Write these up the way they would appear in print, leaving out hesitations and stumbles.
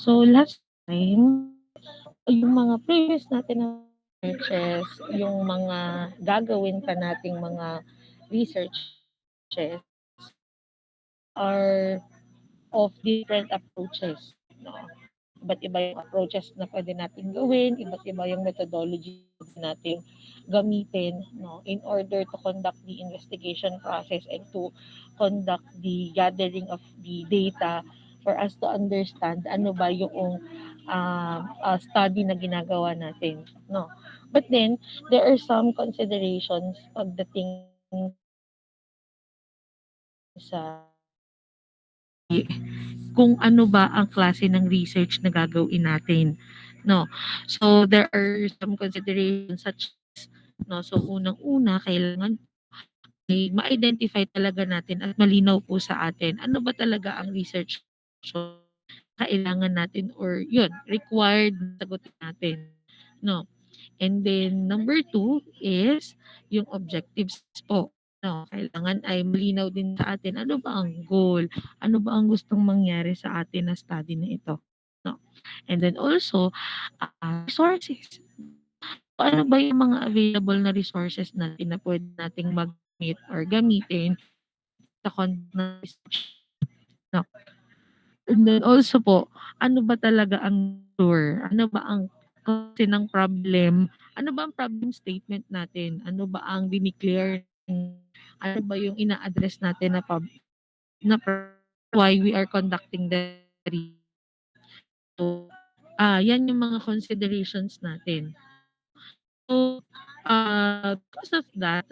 So last time, yung mga previous natin na researches, yung mga gagawin pa nating mga researches are of different approaches. No? Iba't iba yung approaches na pwede natin gawin, iba't iba yung methodology natin gamitin in order to conduct the investigation process and to conduct the gathering of the data for us to understand ano ba yung study na ginagawa natin. No? But then, there are some considerations pagdating sa kung ano ba ang klase ng research na gagawin natin. No. So there are some considerations such as so unang-una kailangan ay ma-identify talaga natin at malinaw po sa atin ano ba talaga ang research kailangan natin or yun required na sagutin natin. No. And then number two is yung objectives po. No, kailangan ay malinaw din sa atin ano ba ang goal, ano ba ang gustong mangyari sa atin na study na ito. No. And then also resources. Ano ba yung mga available na resources natin na pwede nating mag-meet or gamitin sa conduct ng research. No. And then also po, ano ba talaga ang tour? Ano ba ang klase ng problem? Ano ba ang problem statement natin? Ano ba ang dineclare? Ano ba yung ina-address natin na why we are conducting the research? So, yan yung mga considerations natin. So, because of that,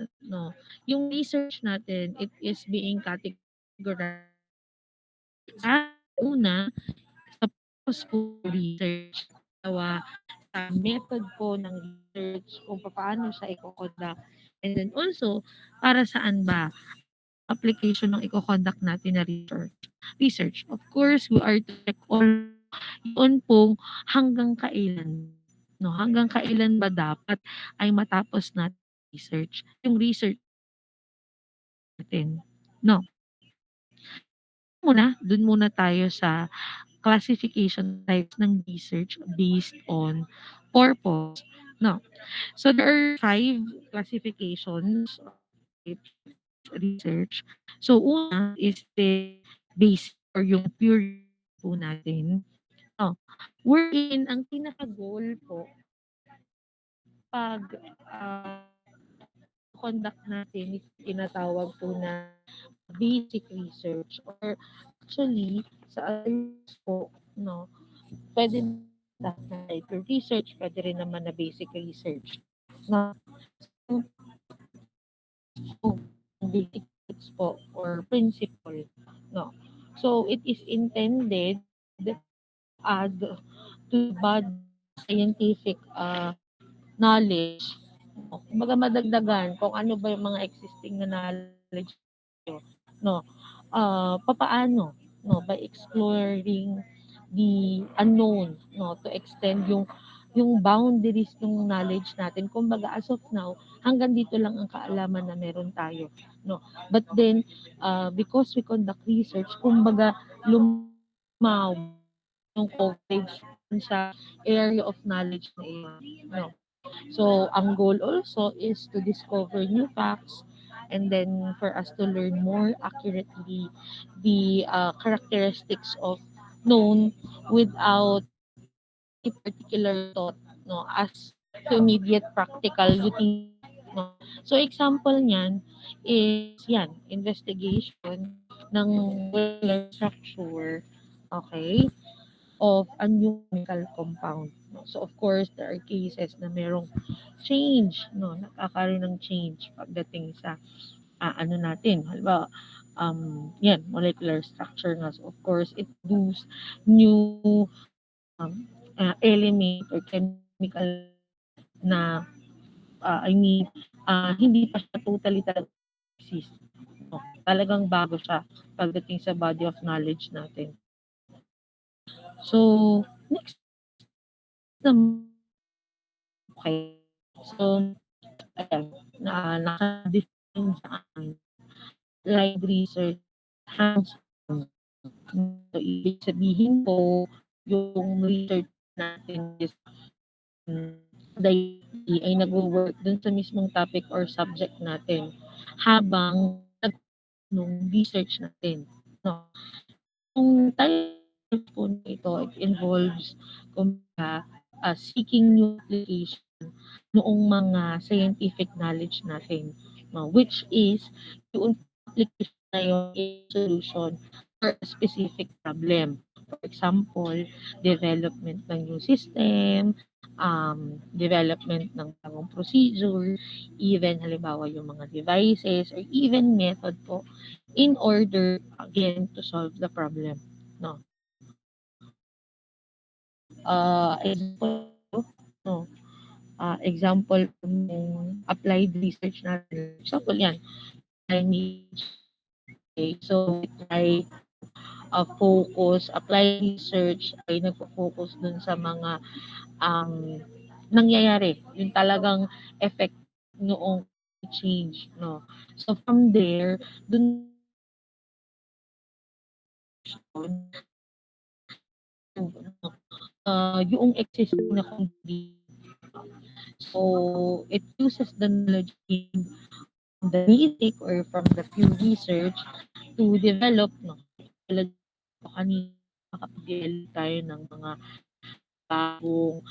yung research natin, it is being categorized. Una, sa purpose po ng research, gawa sa method po ng research kung paano siya i-conduct. And then also, para saan ba application ng i-conduct natin na research. Research. Of course, we are to check all yun pong hanggang kailan. No, hanggang kailan ba dapat ay matapos natin research. Yung research natin. No. Dun muna tayo sa classification types ng research based on purpose. No. So there are 5 classifications of research. So una is the basic or yung pure po natin. No. Wherein ang pinaka-goal po pag conduct natin is tinatawag po na basic research or actually sa others po pwede na hyper research, pwede rin naman na basic research. Na so, basic research po or principle. No. So it is intended to add to body scientific knowledge. Kumbaga madagdagan kung ano ba yung mga existing na knowledge no. Papaano by exploring the unknown to extend yung boundaries ng knowledge natin. Kumbaga as of now, hanggang dito lang ang kaalaman na meron tayo. No. But then, because we conduct research, kumbaga lumaw yung coverage sa area of knowledge na iyon. No. So, ang goal also is to discover new facts and then for us to learn more accurately the characteristics of known without a particular thought as to immediate practical utility. No? So, example niyan is yan, investigation ng molecular structure, okay, of a new chemical compound. No? So of course, there are cases na merong change, nakakaroon ng change pagdating sa ano natin. Halimbawa, yan, molecular structure nga. So of course, it produce new element or chemical na hindi pa siya totally talaga exist. No? Talagang bago siya pagdating sa body of knowledge natin. So, next okay. So, ayan, naka-define sa amin. Live research, hands-on. So, ibig sabihin po, yung research natin is directly ay nagwo-work dun sa mismong topic or subject natin habang nung research natin, 'no. Yung type po nito, it involves kumbaga, seeking new application noong mga scientific knowledge natin, 'no, which is yung application na yun is solution for a specific problem. For example, development ng new system, development ng bagong procedure, even halimbawa yung mga devices or even method po in order again to solve the problem, no. Example, no, example ng applied research natin, example yan, climate change. So we try focus, applied research ay nagfo-focus dun sa mga nangyayari, yung talagang effect noong change, no. So from there, dun yung existing na condition. So it uses the knowledge gained from the basic or from the pure research to develop, no, tulad ko kanina, makapag-develop tayo ng mga bagong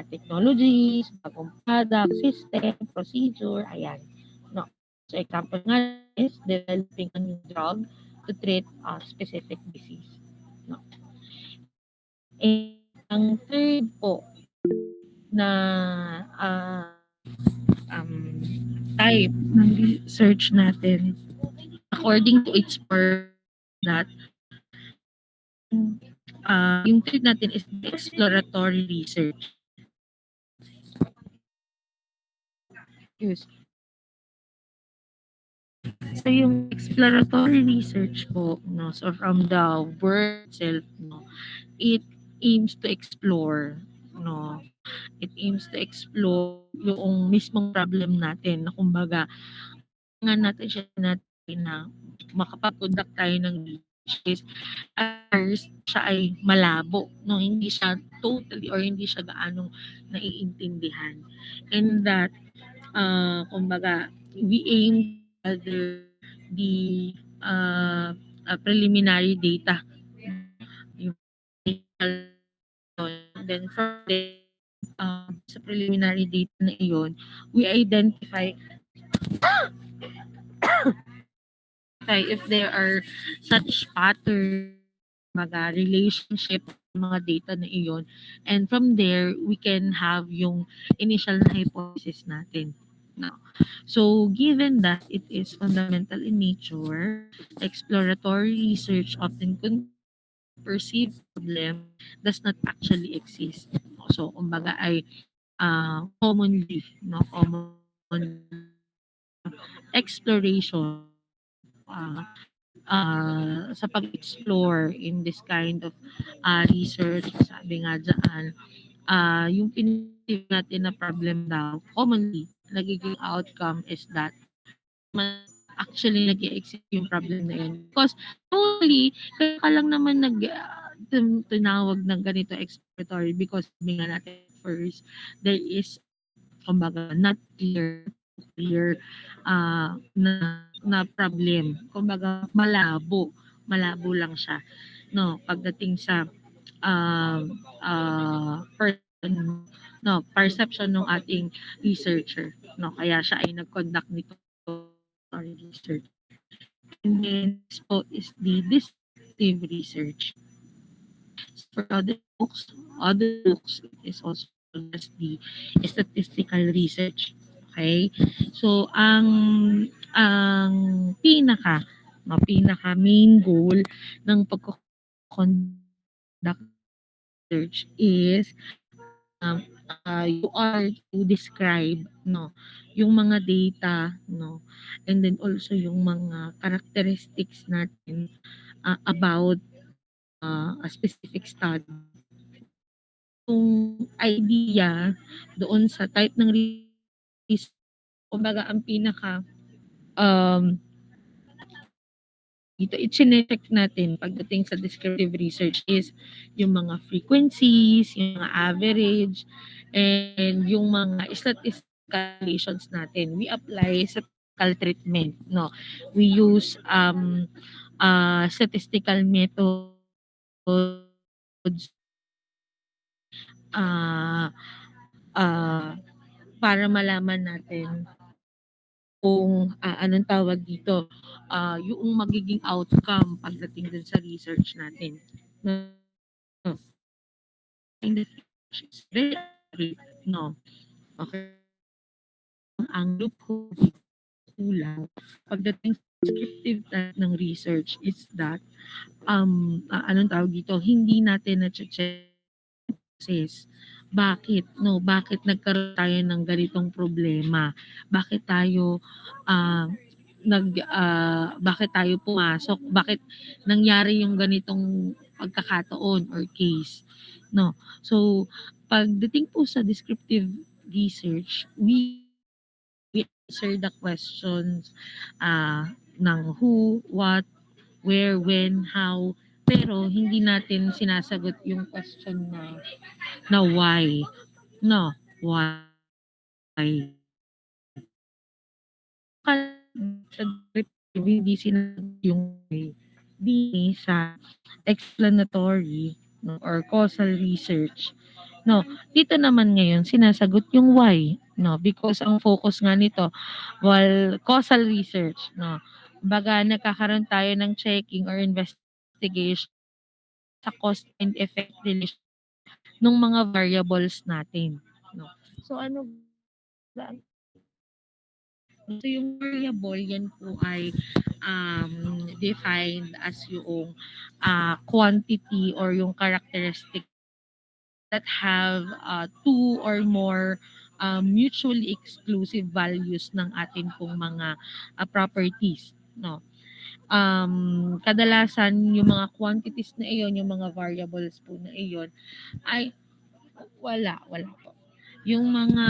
technologies, bagong product, system, procedure, ayan. No. So example nga is developing a new drug to treat a specific disease. No. And ang third po na um, type ng research natin, according to its purpose, that yung third natin is the exploratory research. Yes. So yung exploratory research po, no, so from the word itself, no, it aims to explore, no. It aims to explore yung mismong problem natin na kumbaga nga natin siya natin na makapag-conduct tayo ng research at first siya ay malabo, no, hindi siya totally or hindi siya gaanong naiintindihan, and that kumbaga we aim to gather the preliminary data, yung then from there, sa preliminary data na iyon, we identify if there are such pattern, mga relationship mga data na iyon, and from there we can have yung initial na hypothesis natin, no. So given that it is fundamental in nature, exploratory research often perceived problem does not actually exist. So kumbaga ay commonly, no, common exploration uh, sa pag-explore in this kind of research, sabi nga dyan, yung pinili natin na problem daw, commonly, nagiging outcome is that actually nag-exist yung problem na yun. Because totally, kaya ka lang naman tinawag ng ganito exploratory because sabi nga natin first, there is kumbaga not clear na problem. Kumbaga malabo lang siya, no, pagdating sa person, no, perception ng ating researcher, no, kaya siya ay nag-conduct nito research. And then this po is the descriptive research. For other books is also just the statistical research. Okay? So ang pinaka main goal ng pagko-conduct research is you are to describe, no, yung mga data, no, and then also yung mga characteristics natin about a specific study. Yung idea doon sa type ng research, kumbaga ang pinaka um, dito, i-chine-check natin pagdating sa descriptive research is yung mga frequencies, yung mga average, and yung mga statistical calculations natin. We apply statistical treatment, no? We use statistical methods uh, uh, para malaman natin kung anong tawag dito, yung magiging outcome pagdating dun sa research natin. No? In the research is very accurate, no? Okay. Ang loophole kulang pagdating sa descriptive type ng research is that anong tawag dito, hindi natin na-check process. Bakit, no? Bakit nagkaroon tayo ng ganitong problema? Bakit tayo ah, bakit tayo pumasok? Bakit nangyari yung ganitong pagkakataon or case? No. So, pagdating po sa descriptive research, we answer the questions ng who, what, where, when, how, pero hindi natin sinasagot yung question na why. No, why? Sa descriptive, hindi sinasagot yung why. Di sa explanatory, no, or causal research. No, dito naman ngayon sinasagot yung why, no, because ang focus nga nito while causal research, no. Kumbaga nagkakaroon tayo ng checking or investigation sa cause and effect relation ng mga variables natin, no. So ano ba so yung variable yan po ay defined as yung quantity or yung characteristic that have two or more mutually exclusive values ng atin pong mga properties, no. Kadalasan yung mga quantities na iyon, yung mga variables po na iyon ay wala po. Yung mga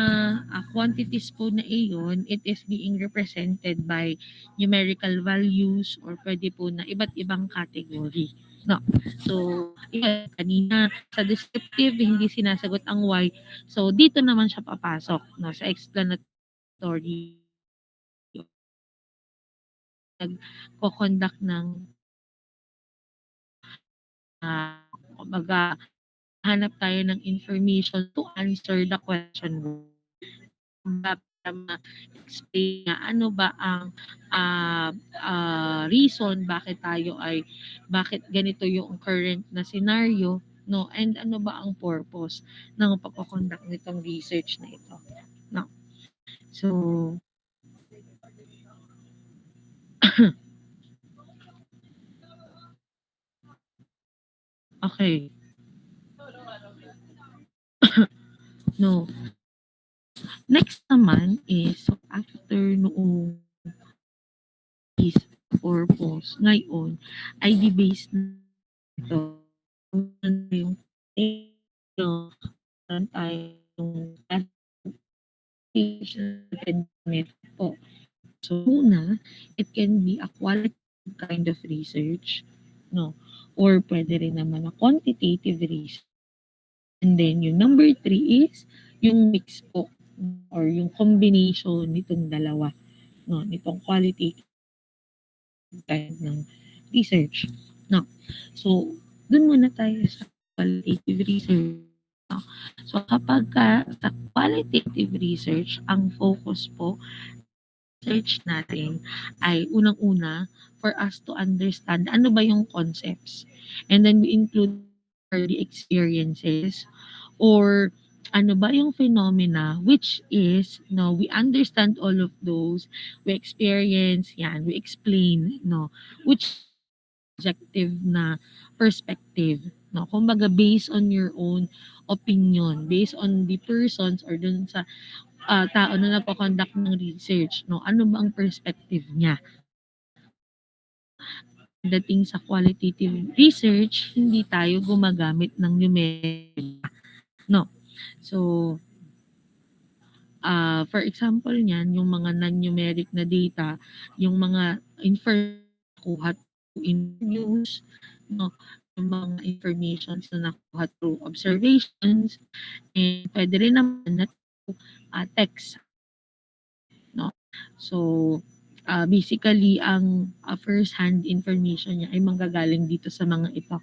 quantities po na iyon, it is being represented by numerical values or pwede po na iba't ibang category. No. So, yun, kanina sa descriptive, hindi sinasagot ang why. So, dito naman siya papasok, no, sa explanatory. Nagko-conduct ng kumbaga, hanap tayo ng information to answer the question para ma-explain nga ano ba ang reason bakit ganito yung current na scenario, no, and ano ba ang purpose ng pagko-conduct nitong research na ito, no. So okay, no, next naman is so after noong is purpose ngayon ay di-base na ito yung meron tayong classification method po. So una, it can be a qualitative kind of research, no? Or pwede rin naman na quantitative research. And then yung number three is yung mix po or yung combination nitong dalawa, no? Nitong qualitative kind ng research, no? So, dun muna tayo sa qualitative research. No? So, sa qualitative research, ang focus po research natin ay unang-una for us to understand ano ba yung concepts. And then we include the experiences or ano ba yung phenomena which is no we understand all of those, we experience yan, we explain, no, which objective na perspective, no, kumbaga based on your own opinion, based on the persons or dun sa tao na nagko-conduct ng research, no, ano ba ang perspective niya. Dating sa qualitative research, hindi tayo gumagamit ng numeric, no. So, for example niyan, yung mga non-numeric na data, yung mga information kuha interviews, no, yung mga informations na nakuha through observations, and pwede rin naman na text, no. So, basically ang first hand information niya ay manggagaling dito sa mga ito,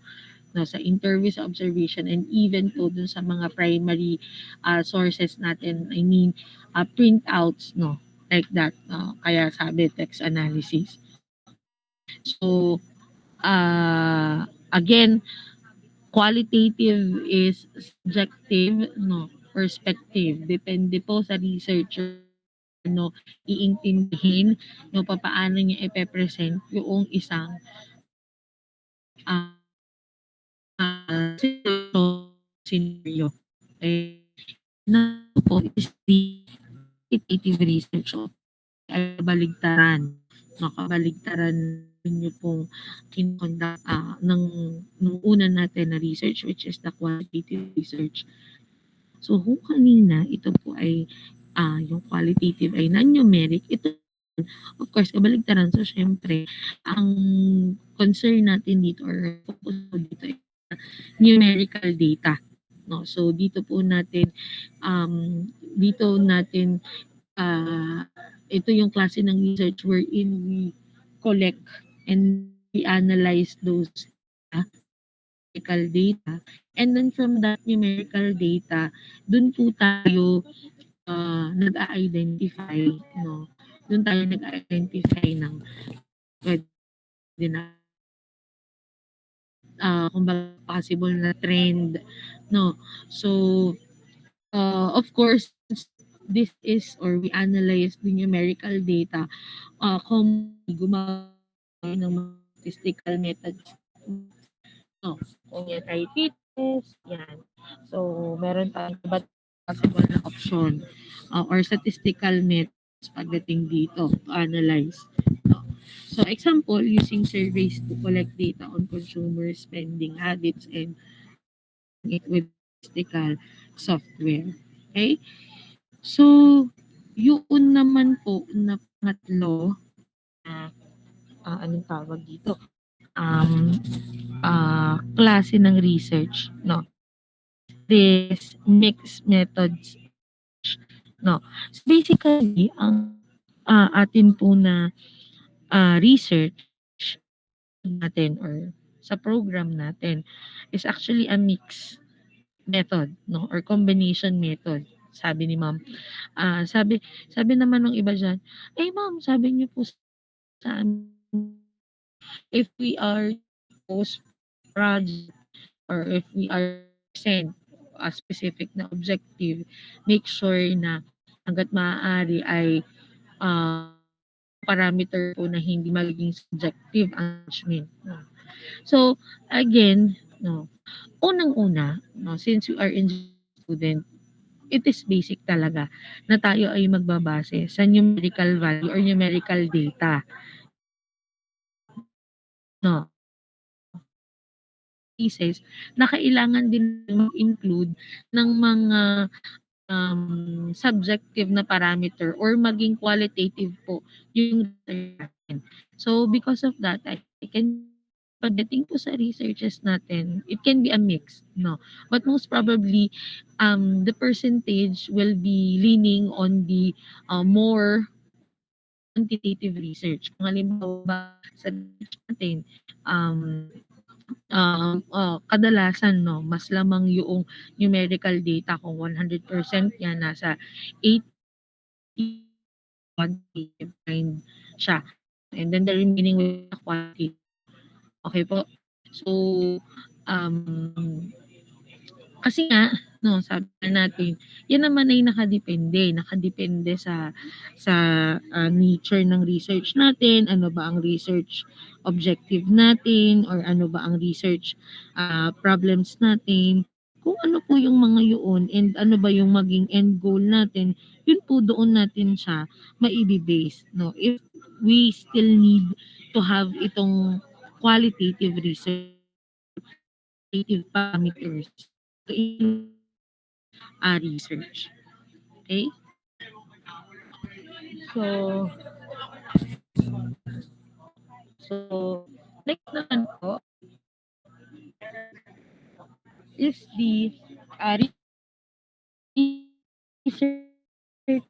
no, sa interview, sa observation, and even po dun sa mga primary sources natin, I mean printouts, no, like that, kaya sabi text analysis. So again, qualitative is subjective, no, perspective. Depende po sa researcher, no, iintindihin, no, papaano niya ipe-present yung isang ah, scenario. Eh, na po is the quantitative research o ay kabaligtaran. No, kabaligtaran niyo pong kinokondak ng una natin na research, which is the quantitative research. So kung kanina ito po ay yung qualitative ay non-numeric, ito of course kabaligtaran. So siyempre ang concern natin dito or focus ko dito ay numerical data. No, so dito natin ito yung klase ng research wherein we collect and we analyze those numerical data, and then from that numerical data dun po tayo nag-a-identify, no, dun tayo nag-a-identify ng pwede na kumbaga possible na trend, no. So of course, this is or we analyze the numerical data, commonly gumamit ng mga statistical methods. No, kung yan ay fitness, yan. So, meron tayong iba't possible na option or statistical methods pagdating dito to analyze. No. So, example, using surveys to collect data on consumer spending habits and it with statistical software. Okay? So, yun naman po na pangatlo na anong tawag dito? Klase ng research, no? This mixed methods, no? So basically, ang atin po na research natin or sa program natin is actually a mix method, no, or combination method, sabi ni ma'am. Sabi sabi naman ng iba diyan, "Eh, ma'am, sabi niyo po sa amin, if we are post project or if we are sent a specific na objective, make sure na hangga't maaari ay parameter po na hindi magiging subjective ang judgment." No? So, again, no, unang-una, no, since we are engineering student, it is basic talaga na tayo ay magbabase sa numerical value or numerical data. No. Cases na kailangan din mag-include ng mga subjective na parameter or maging qualitative po yung research natin. So because of that, I can pagdating po sa researches natin, it can be a mix, no? But most probably, the percentage will be leaning on the more quantitative research. Kung halimbawa sa research natin, kadalasan, no, mas lamang yung numerical data kung 100% yan, nasa 80 quantitative kind siya. And then the remaining with the quantity. Okay po. So, um, kasi nga, no, sabi natin, yan naman ay nakadepende sa nature ng research natin, ano ba ang research objective natin, or ano ba ang research problems natin, kung ano po yung mga yun, and ano ba yung maging end goal natin, yun po doon natin siya maibi-base, no. If we still need to have itong qualitative research, qualitative parameters in research. Okay? So, so Next naman po is the research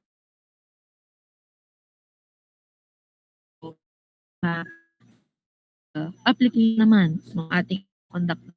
na application naman ng ating conduct.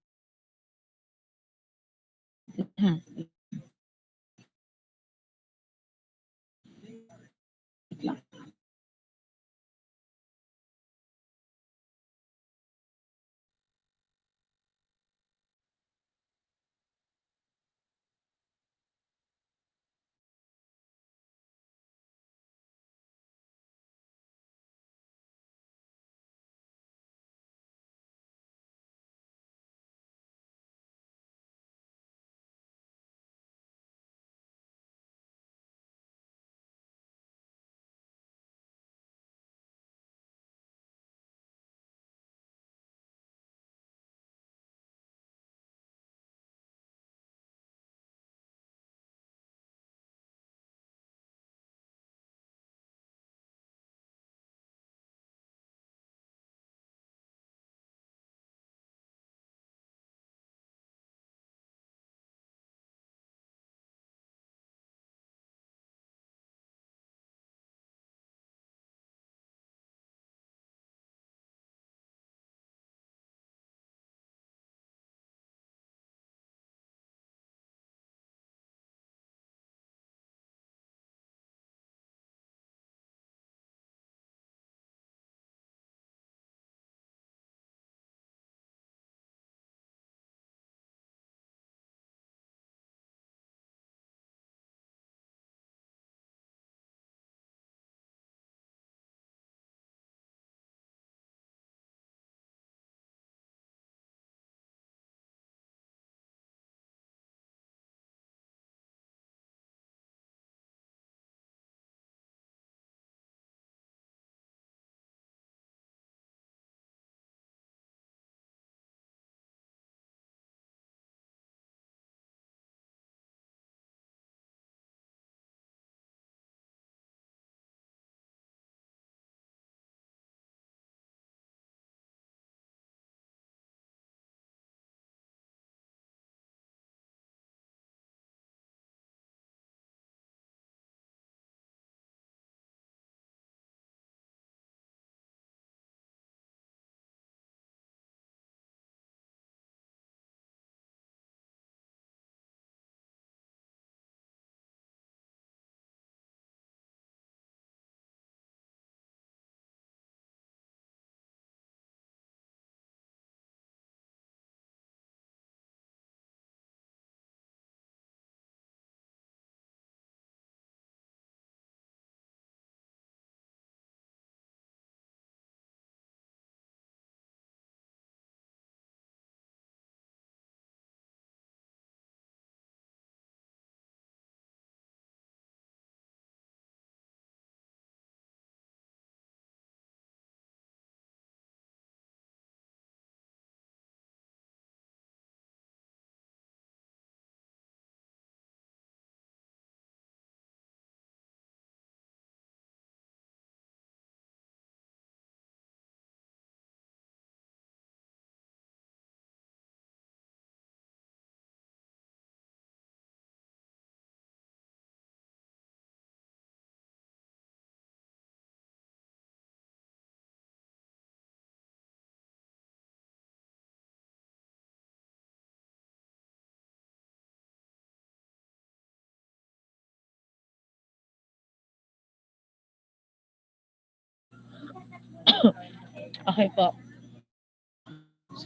Okay po.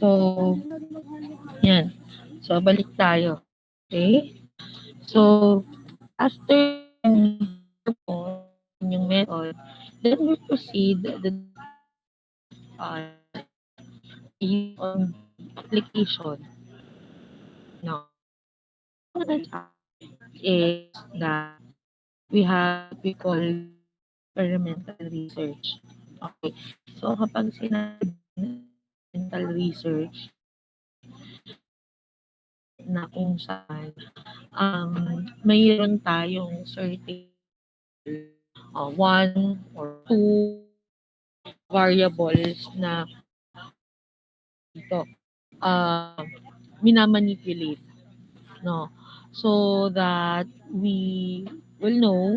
So, yan. So, balik tayo. Okay? So, after po yung method, then we proceed the uh, on application. No, is that we have we call experimental research. Okay. So, kapag sinabi experimental research na kung saan mayroon tayong certain one or two variables na dito, uh, minamanipulate, no? So that we will know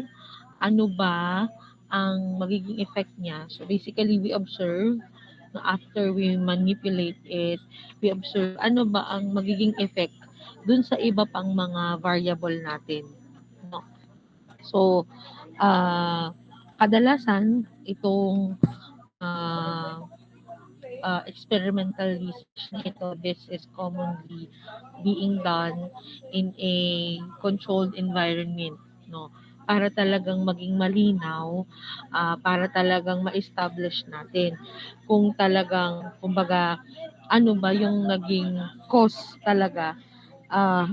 ano ba ang magiging effect niya. So basically, we observe no, after we manipulate it, we observe ano ba ang magiging effect dun sa iba pang mga variable natin. No? So, ah kadalasan itong ah, experimental research na ito, this is commonly being done in a controlled environment, no? Para talagang maging malinaw, para talagang ma-establish natin kung talagang, kumbaga, ano ba yung naging cause talaga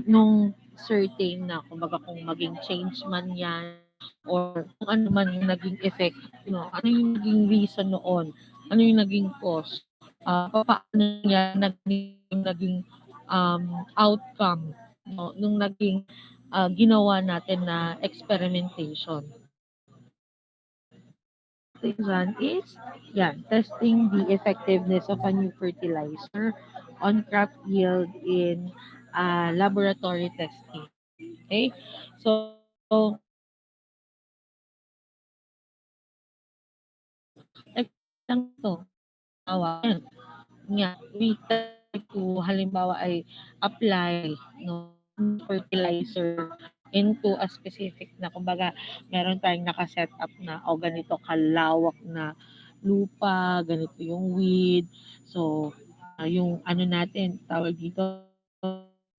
nung certain na, kumbaga, kung maging change man yan or kung ano man yung naging effect, no? Ano yung naging reason noon? Ano yung naging cause? Papaano niya naging outcome no, nung naging ginawa natin na experimentation. Reason is yan, testing the effectiveness of a new fertilizer on crop yield in laboratory testing. Okay? So, lang to. Ayan. Nga, we try to halimbawa ay apply no fertilizer into a specific na, kumbaga, meron tayong naka-set up na o ganito kalawak na lupa, ganito yung weed. So, yung ano natin, tawag dito,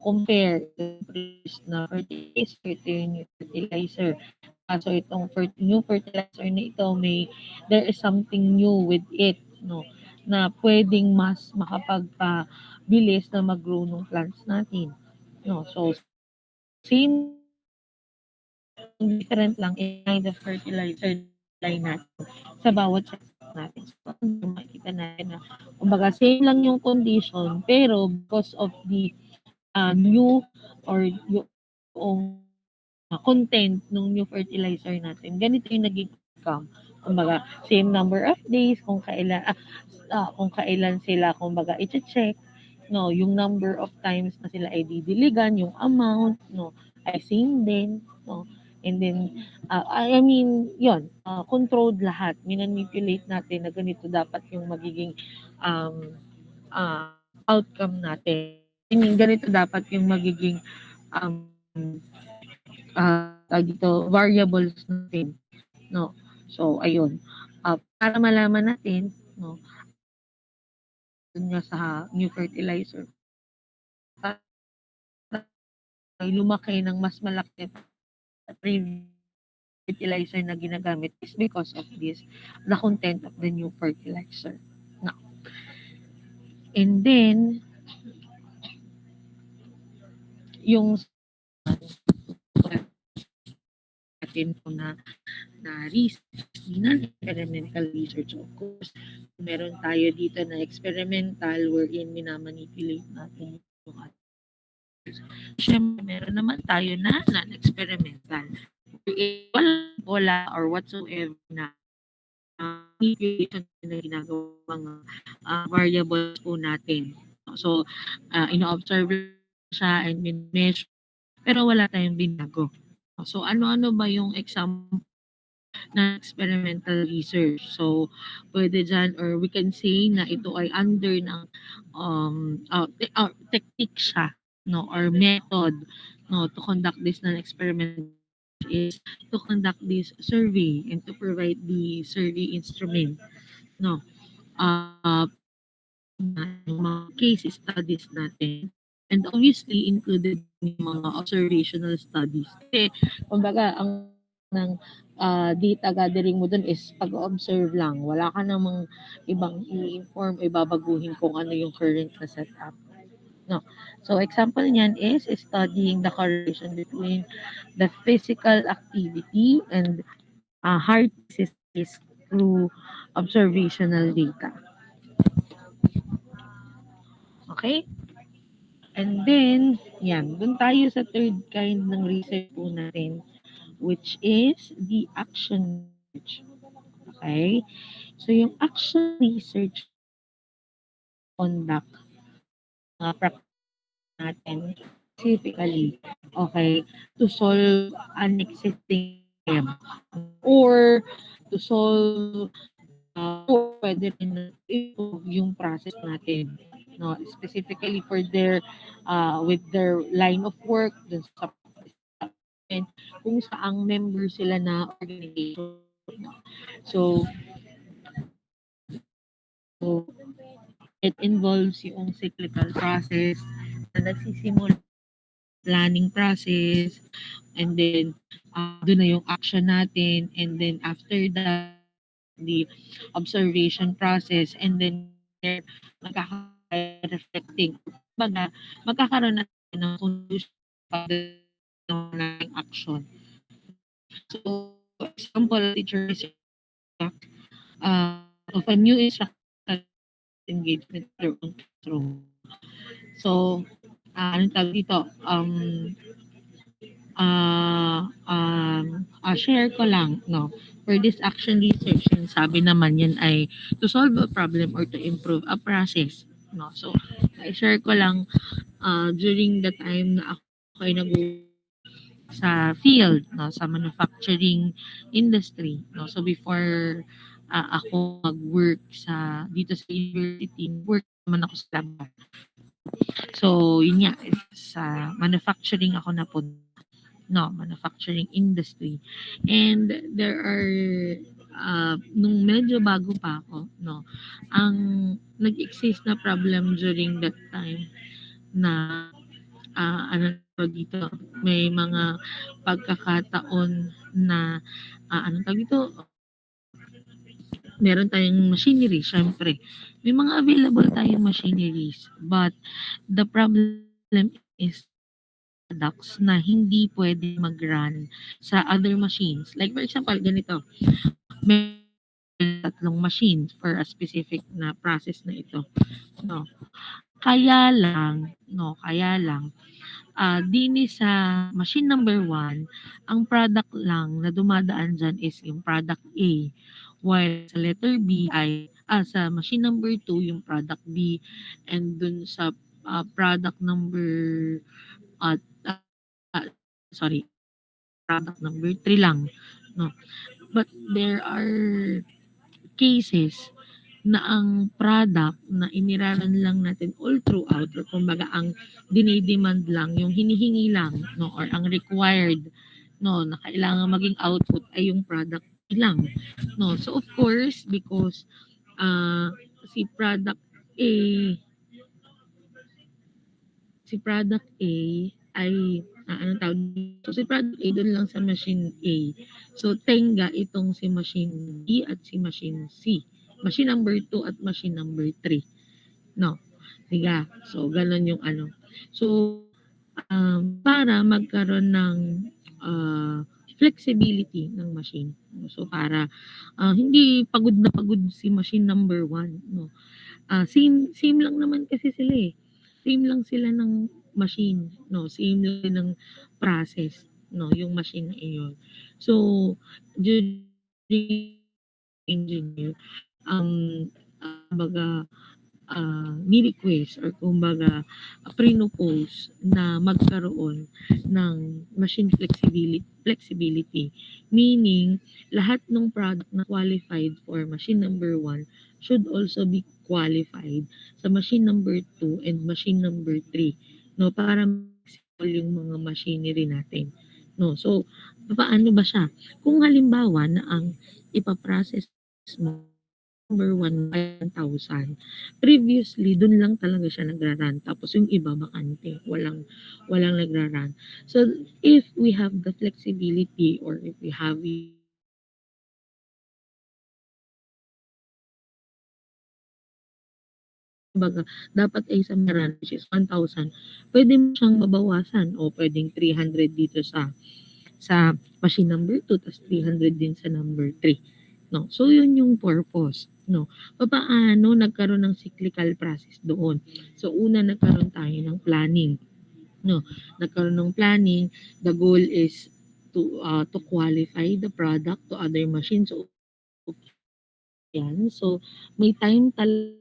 compare yung previous na fertilizer, ito yung new fertilizer. So itong new fertilizer na ito, there is something new with it, no, na pwedeng mas makapagpabilis na mag-grow ng plants natin. No, so same, different lang in kind of fertilizer line natin sa bawat setup natin. So makikita natin na kumbaga same lang yung condition, pero because of the new or yung content ng new fertilizer natin, ganito yung naging outcome. Kumbaga, same number of days, kung kailan sila, kumbaga, i-check, no, yung number of times na sila ay didiligan, yung amount, no, ay same din, no. And then, I mean, yon, controlled lahat. Minanipulate natin na ganito dapat yung magiging um, outcome natin. I mean, ganito dapat yung magiging um, dito, variables natin, no? So, ayun. Para malaman natin, no, dun nga sa new fertilizer, ay lumaki ng mas malaki sa previous fertilizer na ginagamit is because of this, the content of the new fertilizer. No. And then, yung natin po na research, experimental research, of course. Meron tayo dito na experimental wherein minamanipulate natin yung ating. Siyempre, meron naman tayo na non-experimental. Wala or whatsoever na manipulation na ginagawa mga variables po natin. So, ino-observe siya and measure, pero wala tayong binago. So, ano-ano ba yung example na experimental research? So, pwede dyan, or we can say na ito ay under ng technique siya, no, or method, no, to conduct this non-experiment is to conduct this survey and to provide the survey instrument, no. Uh, yung mga case studies natin, and obviously included yung mga observational studies. Kasi, kumbaga, ang ng data gathering mo dun is pag-observe lang. Wala ka namang ibang i-inform, ibabaguhin kung ano yung current na setup. No. So, example niyan is studying the correlation between the physical activity and heart disease through observational data. Okay? And then, yan, dun tayo sa third kind ng research po natin, which is the action research. Okay? So, yung action research conduct practice natin specifically, okay, to solve an existing problem or to solve or pwede rin na improve yung process natin, no? Specifically for their with their line of work dun sa and kung saang member sila na organization. No? So, so it involves yung cyclical process na nagsisimula planning process and then doon na yung action natin and then after that the observation process and then there magkaka-reflecting baga magkakaroon na tayo ng conclusion ng nating action. So example teacher is of a new instructor engagement with their own classroom. So anong tawag dito share ko lang, no? For this action research, sabi naman yan ay to solve a problem or to improve a process. No? So, i-share ko lang during the time na ako ay nag sa field, no? Sa manufacturing industry. No? So, before ako mag-work dito sa university, work naman ako sa lab. So, yun nga, sa manufacturing ako napunta. No, manufacturing industry. And there are nung medyo bago pa ako, no, ang nag-exist na problem during that time na ano tawag dito, may mga pagkakataon na anong tawag dito, meron tayong machinery, syempre. May mga available tayong machineries, but the problem is products na hindi pwede mag-run sa other machines. Like for example, ganito, may tatlong machines for a specific na process na ito. No. Kaya lang, dini sa machine number 1, ang product lang na dumadaan dyan is yung product A. While sa letter B ay, sa machine number 2, yung product B. And dun sa product number, uh, uh, sorry, product number 3 lang. No? But there are cases na ang product na iniraran lang natin all throughout or kumbaga ang dinidemand lang, yung hinihingi lang, no, or ang required, no, na kailangan maging output ay yung product lang. No, so of course, because uh, si product A si product A ay anong tawag dito? Si product A doon lang sa machine A. So tenga itong si machine B at si machine C. Machine number 2 at machine number 3. No. Diga. So ganun yung ano. So para magkaroon ng flexibility ng machine. So para hindi pagod na pagod si machine number 1, no. Same lang naman kasi sila eh. Same lang sila ng machine, no. Same lang ng process, no, yung machine na iyon. So, during engineer, ang kumbaga ni-request or kumbaga pre-propose na magkaroon ng machine flexibility. Meaning, lahat ng product na qualified for machine number 1 should also be qualified sa machine number 2 and machine number 3. No, para flexible yung mga machinery natin. No, so paano ba siya? Kung halimbawa na ang ipaprocess mo number 1,000. Previously, dun lang talaga siya nagra-run. Tapos yung iba bakante, walang nagra-run. So if we have the flexibility or if we have kumbaga, dapat ay sa run which is 1,000, pwede mo siyang mabawasan o pwedeng 300 dito sa machine number 2 tapos 300 din sa number 3. No? So, yun yung purpose. No? Papaano nagkaroon ng cyclical process doon? So, una nagkaroon tayo ng planning. No? Nagkaroon ng planning. The goal is to qualify the product to other machines. So, yan. So, may time talaga,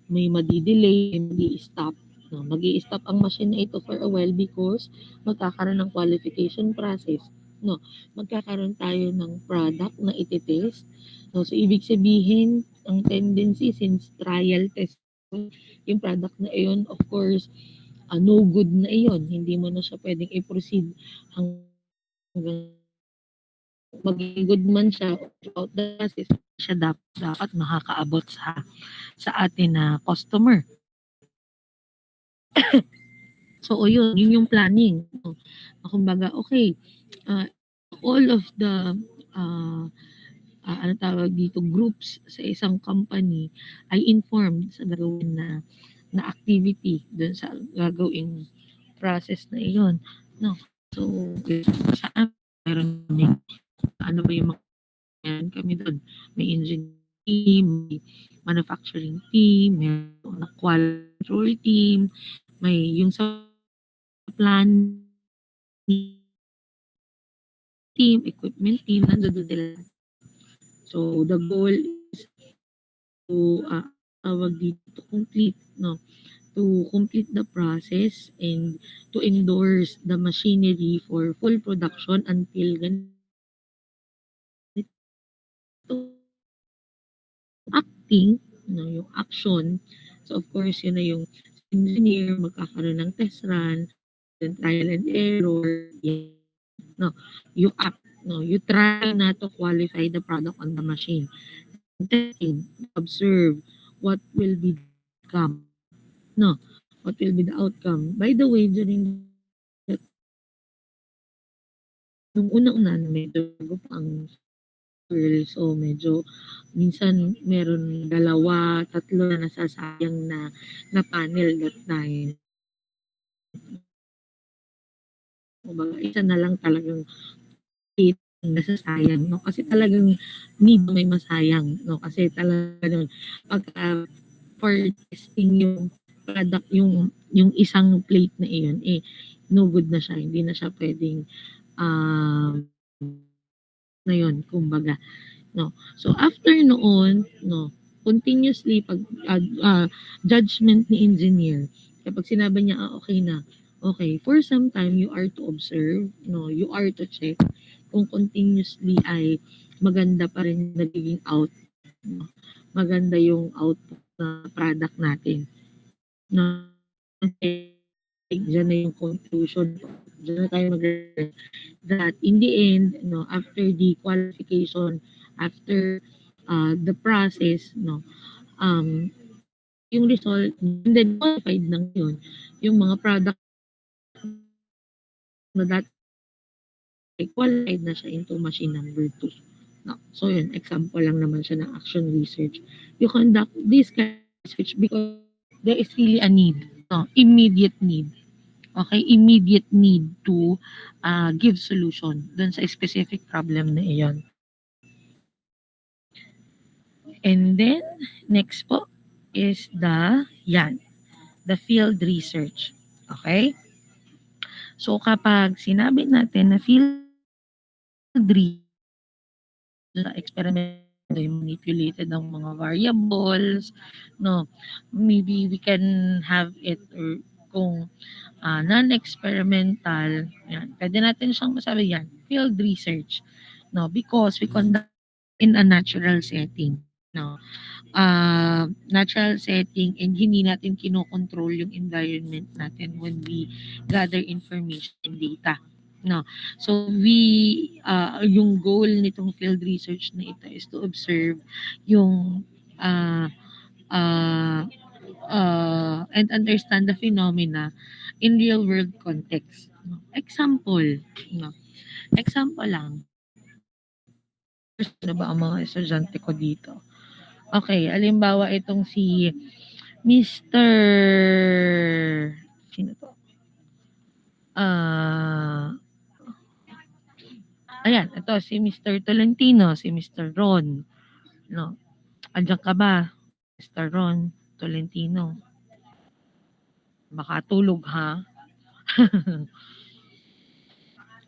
may madi-delay, may madi-stop. No, mag-i-stop ang machine na ito for a while because magkakaroon ng qualification process. No, magkakaroon tayo ng product na iti-test. No, so ibig sabihin, ang tendency since trial test yung product na iyon, of course, no good na iyon. Hindi mo na siya pwedeng i-proceed hanggang maging good man siya throughout the process, siya dapat makakaabot sa atin na customer. So, o yun yung planning. So, kumbaga, okay, uh, all of the ano tawag dito, groups sa isang company ay informed sa gagawin na activity dun sa gagawing process na iyon. No. So, sa amin, meron din, ano ba yung mga yan kami doon. May engineering team, may manufacturing team, may quality control team, may yung sa plan team, equipment team, nandoon din. So, the goal is to, tawag dito, to complete, no? To complete the process and to endorse the machinery for full production until ganito acting, no, yung action. So, of course, yun na yung engineer, magkakaroon ng test run, then trial and error, yan. No, you act, no, you try na to qualify the product on the machine. Testing, observe what will be the outcome. No, what will be the outcome. By the way, during that, nung unang-una na medyo ang girl, so medyo minsan meron dalawa, tatlo na nasasayang na panel that time. Kumbaga, isa na lang talagang nasasayang, no? Kasi talagang need may masayang, no? Kasi talaga pagka for testing yung product, yung isang plate na iyon, no good na siya, hindi na siya pwedeng na yun, kumbaga, no. So after noon, no, continuously pag judgment ni engineer, kapag sinabi niya okay na, okay, for some time you are to observe, no, you are to check kung continuously ay maganda pa rin nagiging out, no? Maganda yung output na product natin. No? Diyan na yung conclusion. Diyan na tayo that in the end, no, after the qualification, after the process, no, yung result, and then qualified na yun, yung mga product na dati qualified na siya into machine number 2. No? So yun, example lang naman siya ng action research. You conduct this kind of research because there is really a need, no? Immediate need. Okay, immediate need to give solution dun sa specific problem na iyon. And then, next po is the field research. Okay? So, kapag sinabi natin na field research, sa experiment, manipulated ng mga variables, no? Maybe we can have it or kung non-experimental, yan. Pwede natin siyang masabi yan, field research. No, because we conduct in a natural setting. No, natural setting and hindi natin kinokontrol yung environment natin when we gather information and data. No, so yung goal nitong field research na ito is to observe yung uh, uh, and understand the phenomena in real world context. No? No? Example lang. Ano ba ang mga estudyante ko dito? Okay, halimbawa itong si Mr. Sino to? Ayan, ito si Mr. Tolentino, si Mr. Ron. No, andiyan ka ba? Mr. Ron Tolentino. Baka tulog ha?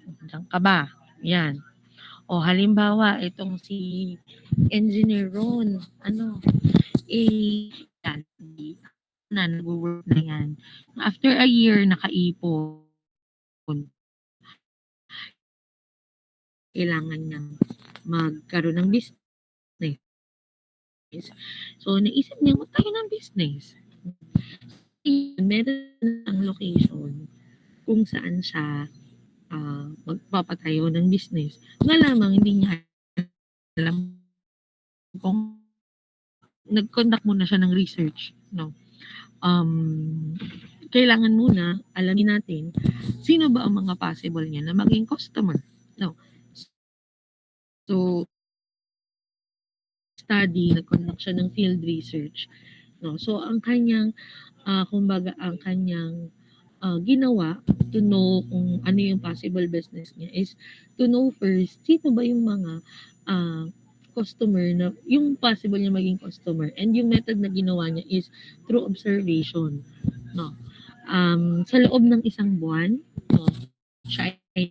Andiyan ka ba? Yan. O halimbawa, itong si Engineer Ron, yan, na nagwo-work na 'yan. After a year nakaipon, kailangan niyang magkaroon ng business. So, naisip niya magtayo ng business. Meron ang location kung saan siya magpapatayo ng business. Nga lamang hindi niya alam kung nag-conduct muna siya ng research, no? Kailangan muna alamin natin sino ba ang mga possible niya na maging customer, no? So, study, nag-conduct siya ng field research, no? So, ang kanyang kumbaga ang kanyang ginawa to know kung ano yung possible business niya is to know first sino ba yung mga customer na yung possible niya maging customer, and yung method na ginawa niya is through observation, no. Sa loob ng isang buwan, no, siya ay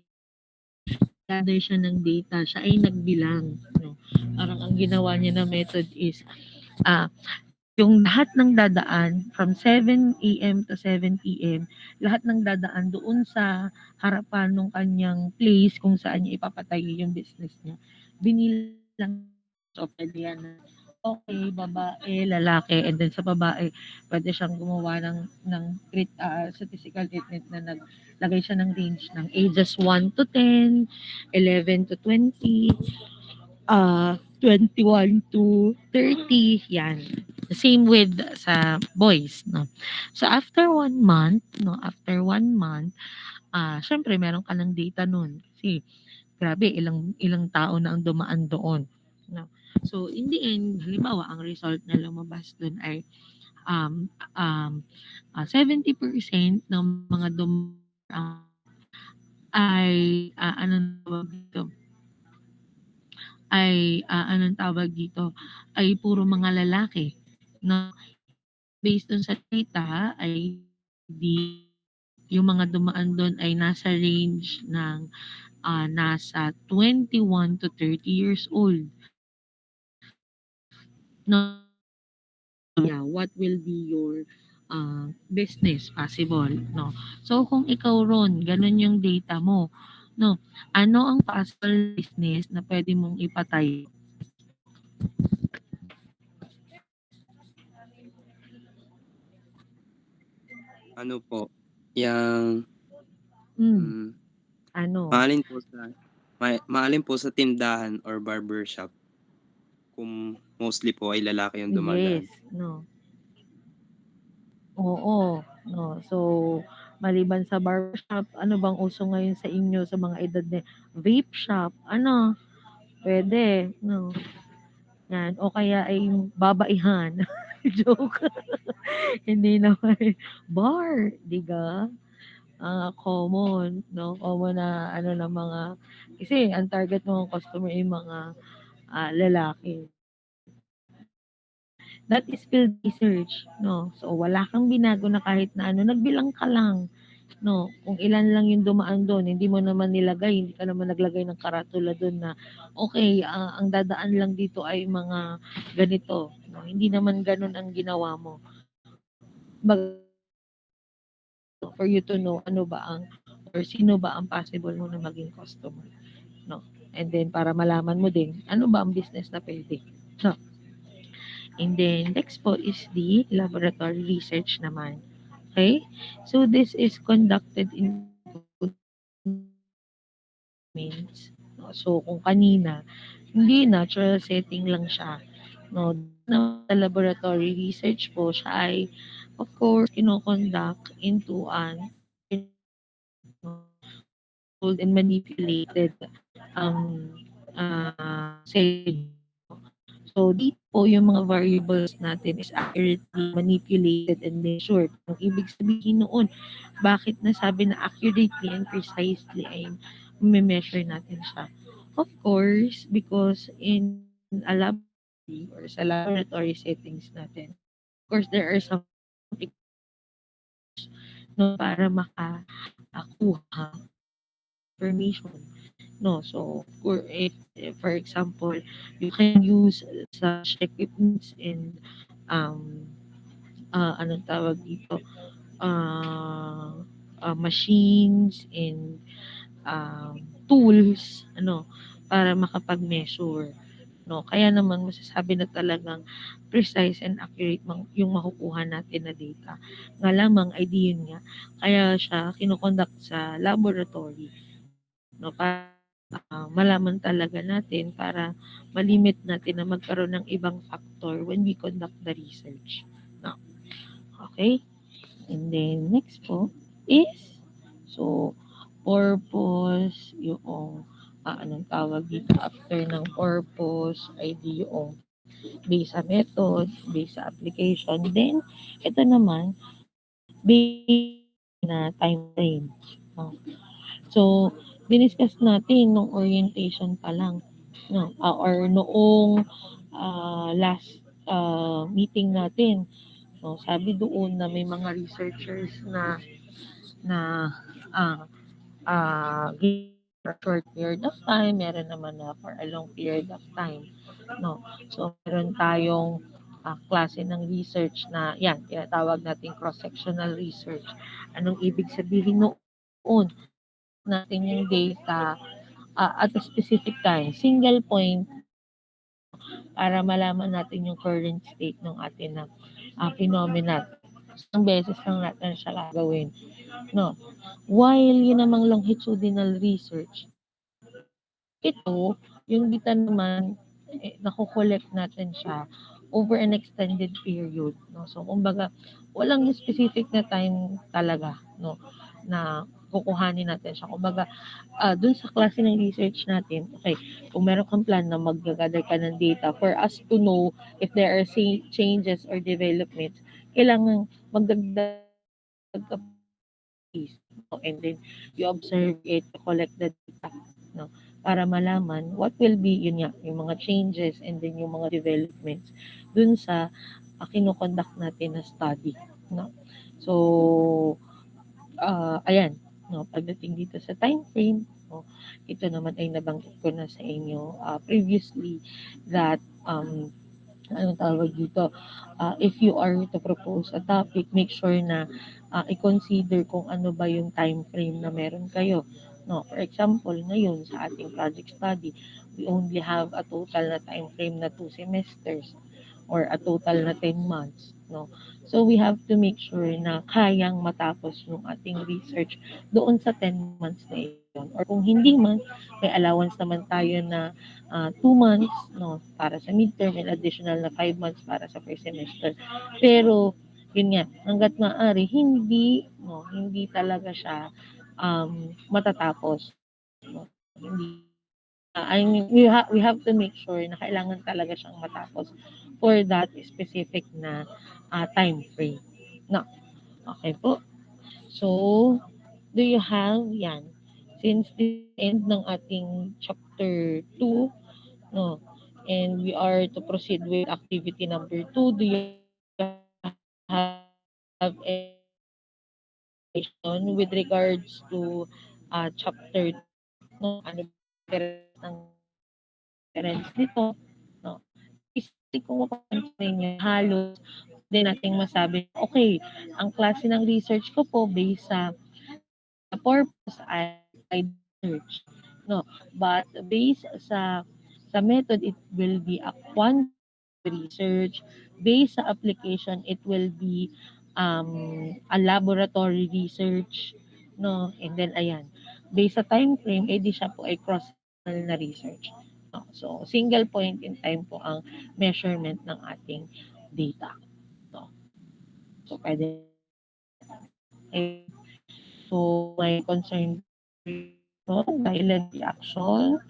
gather siya ng data, siya ay nagbilang, no. Parang ang ginawa niya na method is ah yung lahat ng dadaan from 7 AM to 7 PM, lahat ng dadaan doon sa harapan ng kanyang place kung saan niya ipapatayo yung business niya. Binilang, so pwede yan na okay, babae, lalaki, and then sa babae, pwede siyang gumawa ng statistical treatment na naglagay siya ng range ng ages 1 to 10, 11 to 20, 21 to 30, yan. The same with sa boys, no. So after 1 month, no, syempre meron ka ng data nun. Kasi grabe, ilang ilang tao na ang dumaan doon, no. So in the end, halimbawa ang result na lumabas doon ay um, um, 70% ng mga anong tawag dito, anong tawag dito, ay puro mga lalaki, no? Based dun sa data ay yung mga dumaan dun ay nasa range ng nasa 21 to 30 years old. No, yeah, what will be your business possible, no? So kung ikaw ron, ganun yung data mo, no? Ano ang possible business na pwede mong ipatayo? Ano po, yang Hmm, hmm, ano? mahalin po sa mahalin po sa tindahan or barbershop kung mostly po ay lalaki yung Yes, dumadaan. no. Oo, no. So, maliban sa barbershop, ano bang uso ngayon sa inyo sa mga edad na vape shop? Ano, pwede, no. Yan, o kaya ay babaihan. Joke. Hindi naman. Bar, di ba? Common, no? Common na ano ng mga, kasi ang target ng customer ay mga lalaki. That is field research, no? So, wala kang binago na kahit na ano, nagbilang ka lang, no? Kung ilan lang yung dumaan doon, hindi mo naman nilagay, hindi ka naman naglagay ng karatula doon na, okay, ang dadaan lang dito ay mga ganito, no? Hindi naman ganun ang ginawa mo. For you to know ano ba ang, or sino ba ang possible mo na maging customer, no? And then, para malaman mo din, ano ba ang business na pwede, no? And then, next po is the laboratory research naman. Okay? So, this is conducted in means. No? So, kung kanina, hindi natural setting lang siya. No? Sa laboratory research po, siya ay, of course, kino-conduct into an controlled and manipulated setting. So, dito po yung mga variables natin is accurately manipulated and measured. Ang ibig sabihin noon, bakit nasabi na accurately and precisely ay measure natin siya? Of course, because in a laboratory or sa laboratory settings natin, of course, there are some no, para makakuha information. No, so if for example, you can use such equipments and um, anong tawag dito, ah, machines and tools, para makapag-measure, 'no. Kaya naman masasabi na talagang precise and accurate yung makukuha natin na data. Nga lamang ay di yun nga, kaya siya sa laboratory, 'no, para, malaman talaga natin, para malimit natin na magkaroon ng ibang factor when we conduct the research, 'no. Okay. And then next po is, so purpose, yung, anong tawag dito, after ng purpose ay di yung based sa method, based sa application. Then, ito naman, based na time frame. No? So, diniscuss natin nung orientation pa lang, no? Or noong last meeting natin. So, sabi doon na may mga researchers na ah, for a short period of time, meron naman na for a long period of time, no? So, meron tayong klase ng research na yan, tinatawag natin cross-sectional research. Anong ibig sabihin noon? Natin yung data at a specific time, single point, para malaman natin yung current state ng atin na phenomena. Isang beses lang natin siya gagawin, no? While yun namang longitudinal research, ito, yung data naman, nako-collect natin siya over an extended period, 'no. So kumbaga, walang specific na time talaga, 'no, na kukuhanin natin siya. Kumbaga, dun sa klase ng research natin, okay, kung meron kang plan na magga-gather ka ng data for us to know if there are changes or developments, kailangan magdagdag ka is, no, and then you observe it, you collect the data, no, para malaman what will be, yun nga, yung mga changes and then yung mga developments dun sa kinokonduct natin na study, no. So, ayan, no, pagdating dito sa time frame, no, ito naman ay nabanggit ko na sa inyo previously that anong tawag dito, if you are to propose a topic, make sure na i-consider kung ano ba yung time frame na meron kayo. No, for example, ngayon sa ating project study, we only have a total na time frame na 2 semesters or a total na 10 months, no. So we have to make sure na kayang matapos yung ating research doon sa 10 months na iyon. Or kung hindi man, may allowance naman tayo na 2 months, no, para sa midterm and additional na 5 months para sa first semester. Pero yun nga, hangga't maaari hindi talaga siya matatapos, no. Hindi I mean, we have to make sure na kailangan talaga siyang matapos for that specific na time frame. No, okay po. So, do you have yan? Since this end ng ating chapter 2, no, and we are to proceed with activity number 2, do you have any question with regards to chapter 2? No, ano ba difference nito? No, basically kung mapapansin niyo, halos pwede nating masabi, okay, ang klase ng research ko po based sa purpose ay research, no, but based sa method, it will be a quantitative research. Based sa application, it will be a laboratory research, no, and then ayan, based sa time frame, di siya po ay cross-sectional na research, no. So single point in time po ang measurement ng ating data, no. So pwede, okay. So my concern, silent reaction,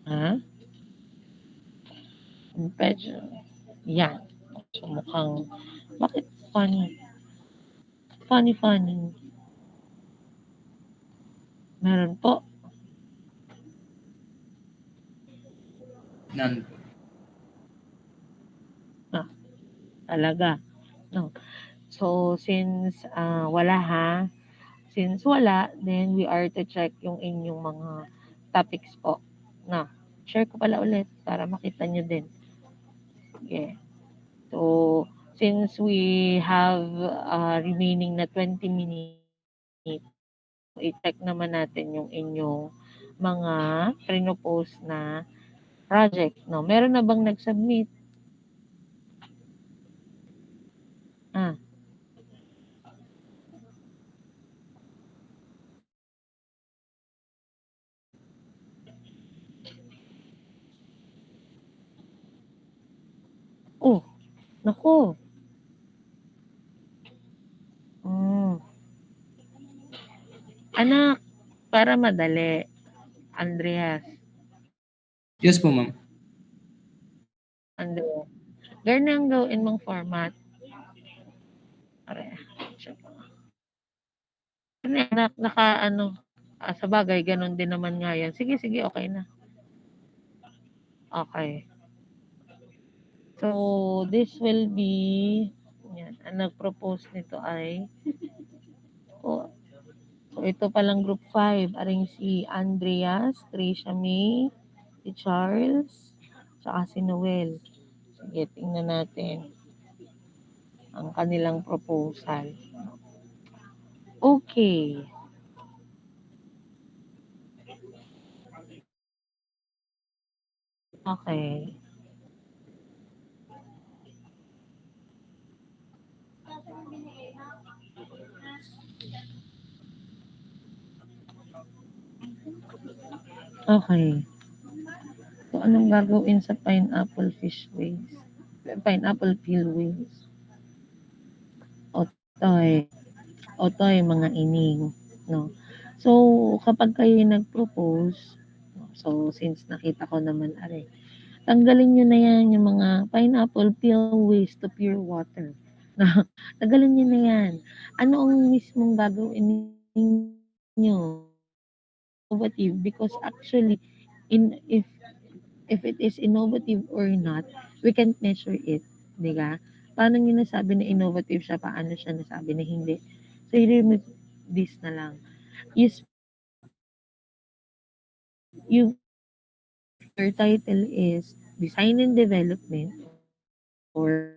ha? Medyo, yan. So mukhang, bakit funny? Funny. Meron po. None. Talaga. No. So, since wala, then we are to check yung inyong mga topics po. Na, share ko pala ulit para makita nyo din. Yeah. So, since we have remaining na 20 minutes, i-check naman natin yung inyong mga pinopose na project. No? Meron na bang nag-submit? Ah, oh, naku. Hmm. Anak, para madali. Andreas. Yes po, ma'am. Andreas. Ganyan gawin mong format. Pare. Anak, sa bagay, ganun din naman nga yan. Sige, sige, okay na. Okay. So, this will be, yan, ang nag-propose nito ay, oh, so ito palang group 5, aring si Andreas, Tricia May, si Charles, saka si Noel. Sige, tingnan natin ang kanilang proposal. Okay. Okay. Okay. So, anong gagawin sa pineapple fish ways? Pineapple peel ways. Otoy. Otoy, mga ining. No? So, kapag kayo nag-propose, so, since nakita ko naman, tanggalin nyo na yan, yung mga pineapple peel ways to pure water. Tanggalin nyo na yan. Ano ang mismong gagawin ninyo? Innovative, because actually, if it is innovative or not, we can't measure it. Di ba? Paano nyo nasabi na innovative siya? Paano siya nasabi na hindi? So, i-remove this na lang. Your title is Design and Development or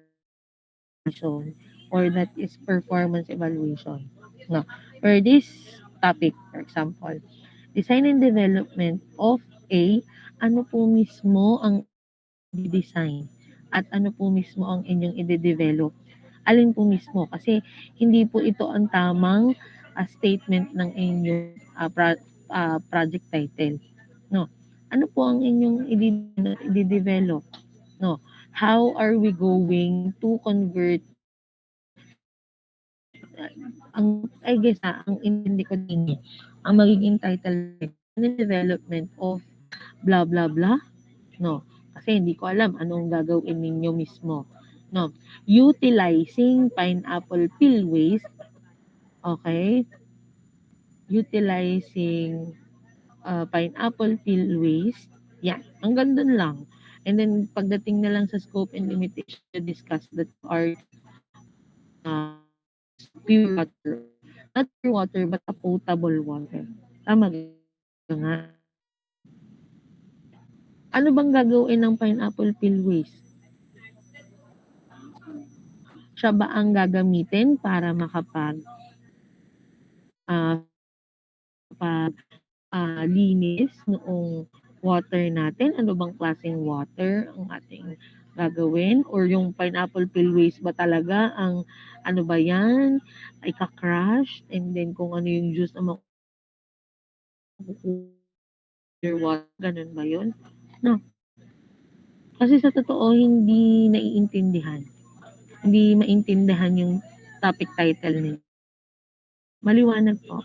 or that is performance evaluation. No. For this topic, for example, design and development of ano po mismo ang i-design at ano po mismo ang inyong i-develop. Alin po mismo? Kasi hindi po ito ang tamang statement ng inyong project title. No. Ano po ang inyong i-develop? No. How are we going to convert ang intindi ko din ang magiging title development of blah blah blah. No. Kasi hindi ko alam anong gagawin ninyo mismo. No. Utilizing pineapple peel waste. Okay? Utilizing pineapple peel waste. Yan. Hanggang dun lang. And then, pagdating na lang sa scope and limitation, discuss that are pure water. Not pure water, but a potable water. Tama nga. Ano bang gagawin ng pineapple peel waste? Siya ba ang gagamitin para linis noong water natin? Ano bang klaseng water ang ating gagawin? Or yung pineapple peel waste ba talaga ang ano ba yan? Ay ka-crush? And then kung ano yung juice na makukuha water, ganun ba yun? No. Kasi sa totoo, hindi naiintindihan. Hindi maintindihan yung topic title niya. Maliwanag po.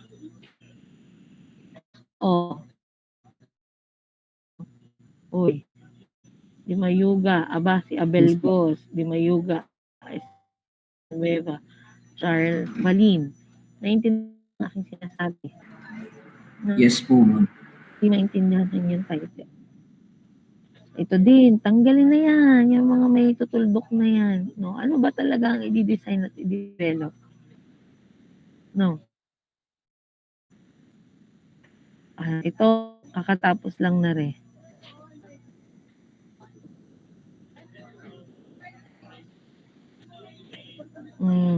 Oh. Uy. Di Mayuga. Aba, si Abel Gos. Di Mayuga. Nueva. Charles Valin. Naintindihan ang aking sinasabi. Yes po, ma'am. Hindi maintindihan yung title. Ito din, tanggalin na yan. Yung mga may tutuldok na yan. No? Ano ba talaga ang i-design at i-develop? No. Ito, kakatapos lang na rin.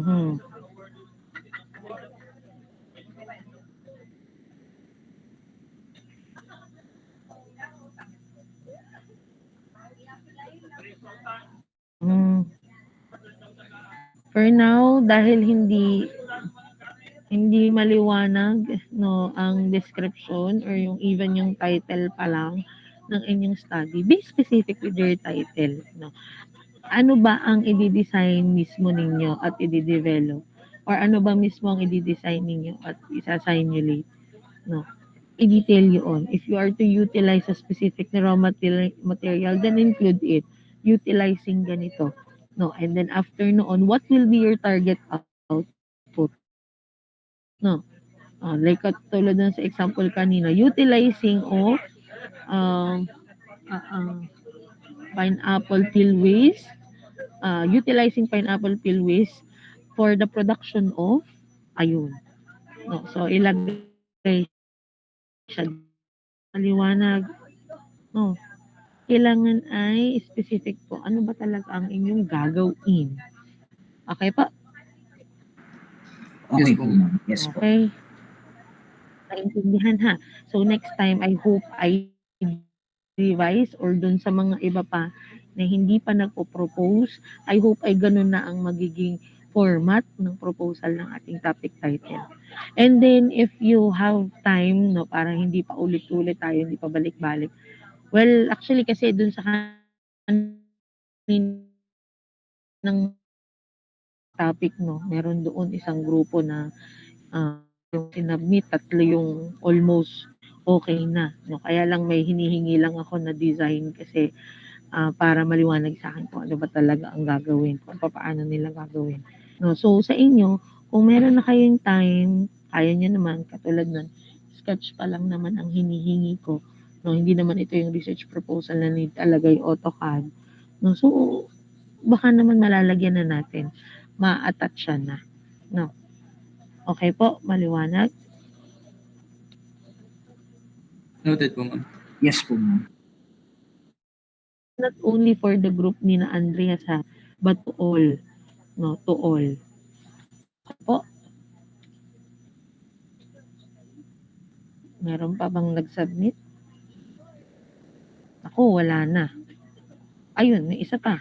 Mhm. Hmm. For now, dahil hindi maliwanag, no, ang description or yung even yung title pa lang ng inyong study, be specific with your title, no. Ano ba ang i-design mismo ninyo at i-develop? Or ano ba mismo ang i-design ninyo at isa-simulate, no? I-detail yun. If you are to utilize a specific na raw material, then include it. Utilizing ganito. No, and then after noon, what will be your target output? No. Like tulad dun sa example kanina, utilizing of um, uh, uh, pineapple peel waste, utilizing pineapple peel waste for the production of ayun. No, so ilagay siya maliwanag. No, kailangan ay specific po. Ano ba talaga ang inyong gagawin? Okay pa? Yes Okay po, po. ma'am. Yes po. Okay. Naintindihan ha. So next time, I hope I revise or dun sa mga iba pa na hindi pa nagpo-propose, I hope ay ganun na ang magiging format ng proposal ng ating topic title. And then if you have time, no, para hindi pa ulit-ulit tayo, hindi pa balik-balik. Well, actually kasi dun sa ng topic, no, meron doon isang grupo na yung sinubmit, tatlo yung almost okay na. No? Kaya lang may hinihingi lang ako na design kasi para maliwanag sa akin kung ano ba talaga ang gagawin, kung paano nila gagawin. No? So sa inyo, kung meron na kayong time, kaya nyo naman, katulad nun, sketch pa lang naman ang hinihingi ko. No? Hindi naman ito yung research proposal na need talaga yung AutoCAD. No? So, baka naman malalagyan na natin. Ma-attach siya na. No? Okay po, maliwanag. Noted po, ma'am. Yes po, ma'am. Not only for the group ni na Andreas ha, but to all. No, to all. Po, meron pa bang nag-submit? Ako, wala na. Ayun, may isa pa.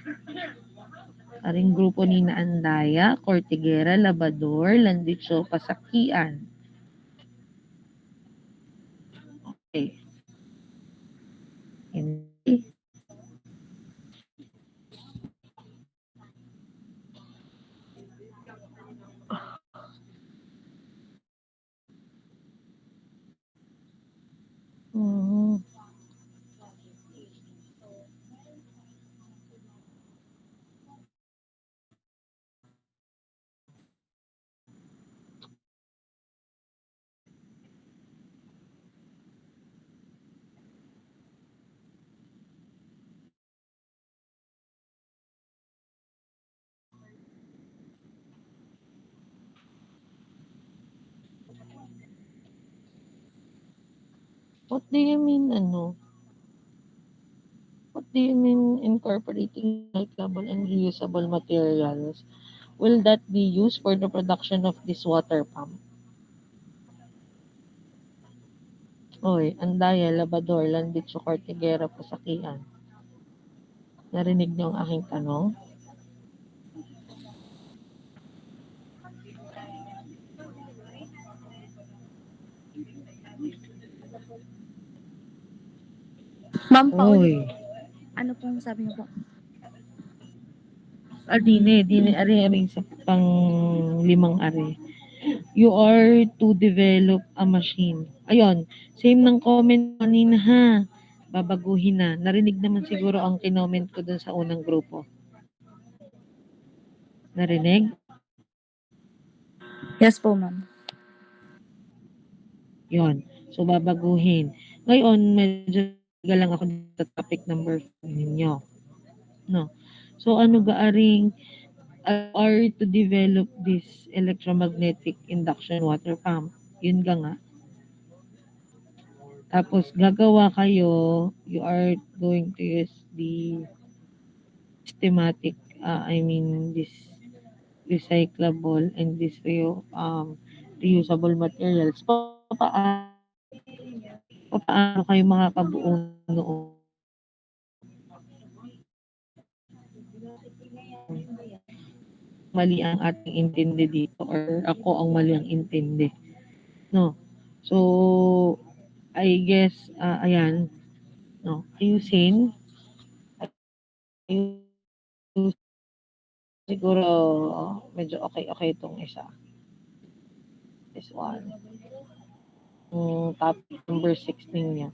Aring grupo ni na Andaya, Cortigera, Labador, Landicho, Pasakian. Okay. Hindi. Mhm. What do you mean, what do you mean incorporating recyclable and reusable materials? Will that be used for the production of this water pump? Oy, Andaya, Labador, Landicho, Cortigera, Pasakian. Narinig niyo ang aking tanong? Ma'am, paulit. Oy, Ano pong sabi niyo po? dine, ari sa pang limang ari. You are to develop a machine. Ayun, same ng comment kanina ha. Babaguhin na. Narinig naman siguro ang kinoment ko dun sa unang grupo. Narinig? Yes po, ma'am. Yon. So, babaguhin. Ngayon, medyo lang ako sa topic number 4 ninyo. No. So, ano gaaring are to develop this electromagnetic induction water pump. Yun ga nga. Tapos, gagawa kayo, you are going to use the systematic, this recyclable and reusable materials. Paano kayo makakabuo noon? Mali ang ating intindi dito or ako ang mali ang intindi, no? So, I guess, ayan, no? Ayusin siguro medyo okay itong isa. This one. Topic number 16 niya.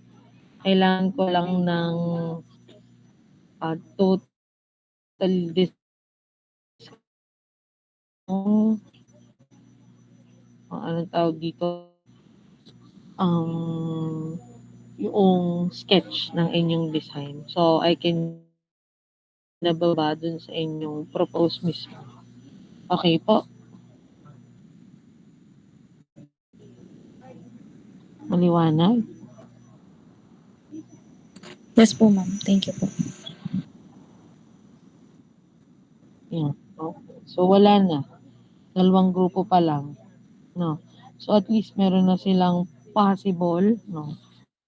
Kailangan ko lang ng total anong tawag dito? Yung sketch ng inyong design. So, I can nababa dun sa inyong propose mismo. Okay po? Maliwanag? Yes po, ma'am. Thank you po. Yeah. Okay. So, wala na. 2 grupo pa lang. No? So, at least meron na silang possible, no?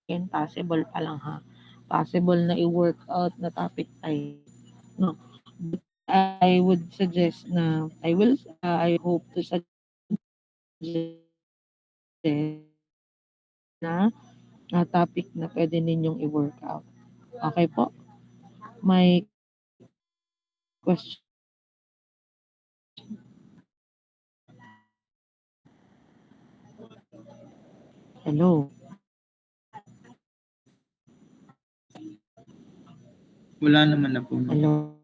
Again, possible pa lang ha. Possible na i-work out na topic tayo. No? But I would suggest na, I hope to suggest na topic na pwede ninyong i-work out. Okay po? May question? Hello? Wala naman na po, ma'am. Hello?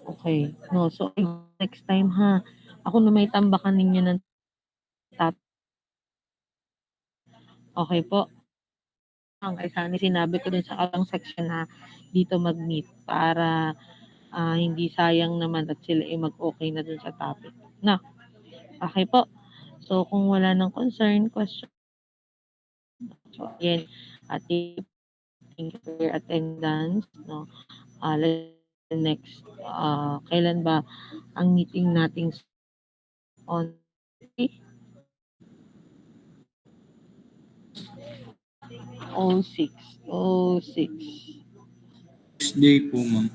Okay. No, so next time ha, ako na may tambakan ninyo ng topic. Okay po? Ay sana sinabi ko dun sa abang section na dito mag-meet para hindi sayang naman at sila ay mag-okay na dun sa topic. Na, okay po. So, kung wala ng concern, question. So, again, thank you for your attendance. No? Next, kailan ba ang meeting natin on 06. Tuesday po, ma'am.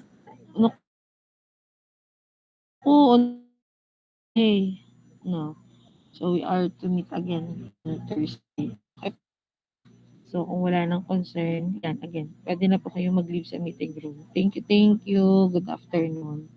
Okay. No. So, we are to meet again on Thursday. Okay. So, kung wala ng concern, yan, again, pwede na po kayo mag-leave sa meeting room. Thank you. Good afternoon.